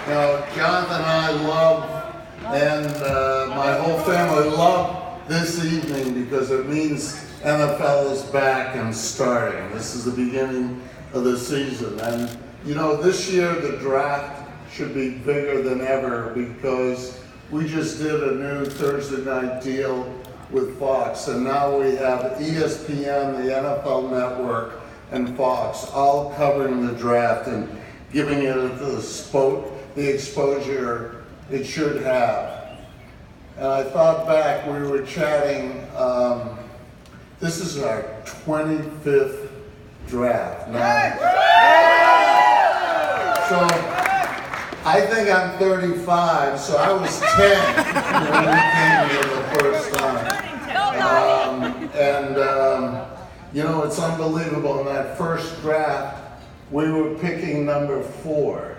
Jonathan and I love, and my whole family love this evening because it means NFL is back and starting. This is the beginning of the season. And, this year the draft should be bigger than ever because we just did a new Thursday night deal with Fox, and now we have ESPN, the NFL Network, and Fox all covering the draft and giving it the exposure it should have. And I thought back, we were chatting, this is our 25th draft now. So I think I'm 35, so I was 10 when we came here the first time. It's unbelievable. In that first draft, we were picking number 4.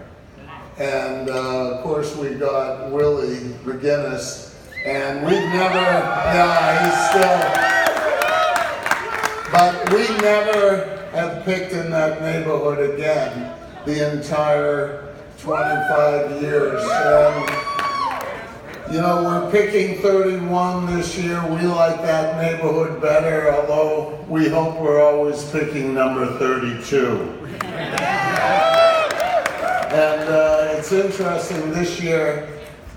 And of course we got Willie McGinnis, and we never, but we never have picked in that neighborhood again the entire 25 years. We're picking 31 this year. We like that neighborhood better, although we hope we're always picking number 32. And it's interesting, this year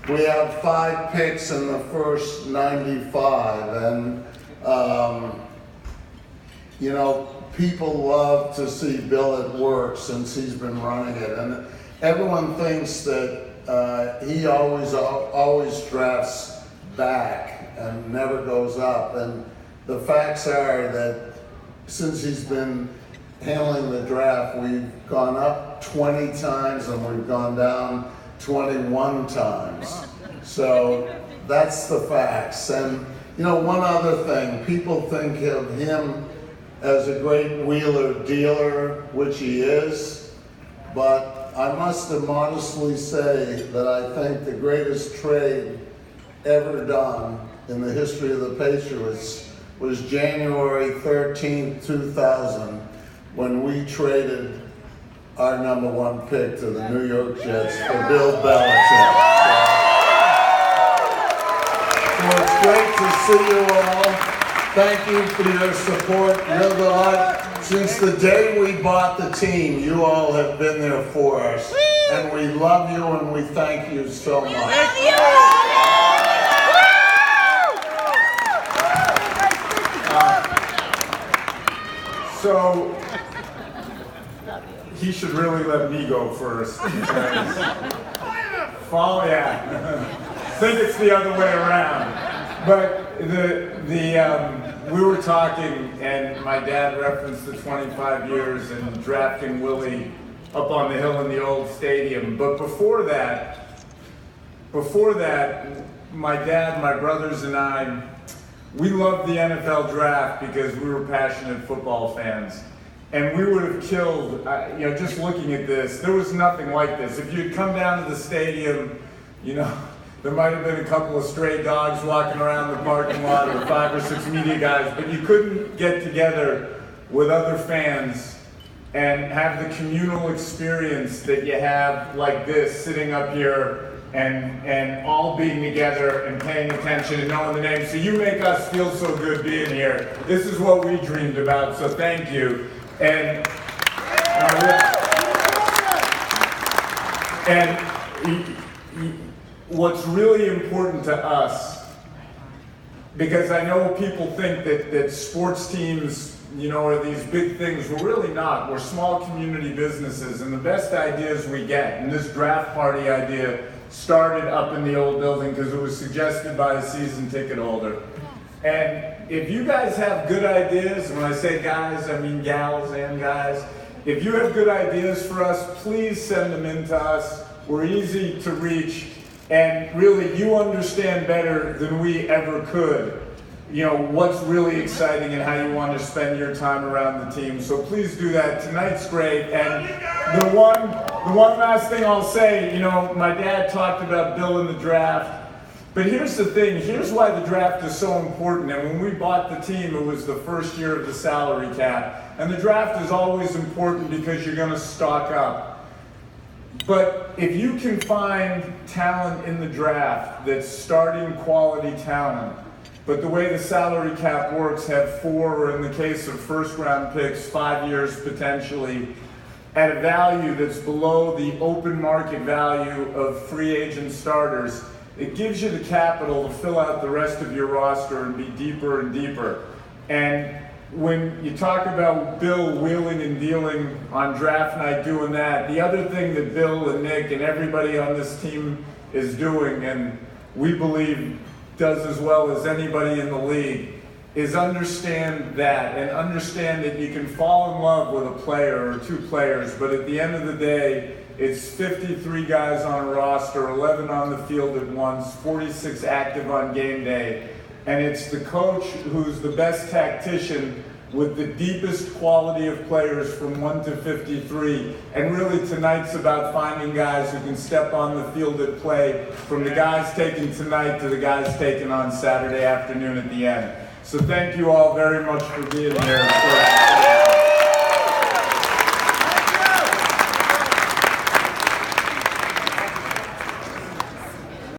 we have 5 picks in the first 95, and people love to see Bill at work since he's been running it, and everyone thinks that he always drafts back and never goes up, and the facts are that since he's been handling the draft, we've gone up 20 times and we've gone down 21 times. So that's the facts. And one other thing, people think of him as a great wheeler dealer, which he is, but I must modestly say that I think the greatest trade ever done in the history of the Patriots was January 13th, 2000, when we traded our number 1 pick to the New York Jets for Bill Belichick. So it's great to see you all. Thank you for your support. You're the light. Since the day we bought the team, you all have been there for us. And we love you and we thank you so much. Thank you. So he should really let me go first. Follow, I think it's the other way around. But we were talking, and my dad referenced the 25 years and drafting Willie up on the hill in the old stadium. But before that, my dad, my brothers, and I, we loved the NFL draft because we were passionate football fans. And we would have killed, just looking at this, there was nothing like this. If you'd come down to the stadium, there might have been a couple of stray dogs walking around the parking lot or 5 or 6 media guys, but you couldn't get together with other fans and have the communal experience that you have like this, sitting up here and all being together and paying attention and knowing the names. So you make us feel so good being here. This is what we dreamed about, so thank you. And what's really important to us, because I know people think that sports teams, are these big things. We're really not. We're small community businesses, and the best ideas we get, and this draft party idea started up in the old building because it was suggested by a season ticket holder. And if you guys have good ideas, and when I say guys, I mean gals and guys, if you have good ideas for us, please send them in to us. We're easy to reach, and really you understand better than we ever could, what's really exciting and how you want to spend your time around the team. So please do that. Tonight's great. And the one last thing I'll say, my dad talked about Bill in the draft. But here's the thing, here's why the draft is so important. And when we bought the team, it was the first year of the salary cap. And the draft is always important because you're going to stock up. But if you can find talent in the draft that's starting quality talent, but the way the salary cap works, have 4, or in the case of first round picks, 5 years potentially, at a value that's below the open market value of free agent starters, it gives you the capital to fill out the rest of your roster and be deeper and deeper. And when you talk about Bill wheeling and dealing on draft night doing that, the other thing that Bill and Nick and everybody on this team is doing, and we believe does as well as anybody in the league, is understand that, and understand that you can fall in love with a player or 2 players, but at the end of the day, it's 53 guys on a roster, 11 on the field at once, 46 active on game day, and it's the coach who's the best tactician with the deepest quality of players from 1 to 53. And really tonight's about finding guys who can step on the field at play, from the guys taken tonight to the guys taken on Saturday afternoon at the end. So thank you all very much for being here.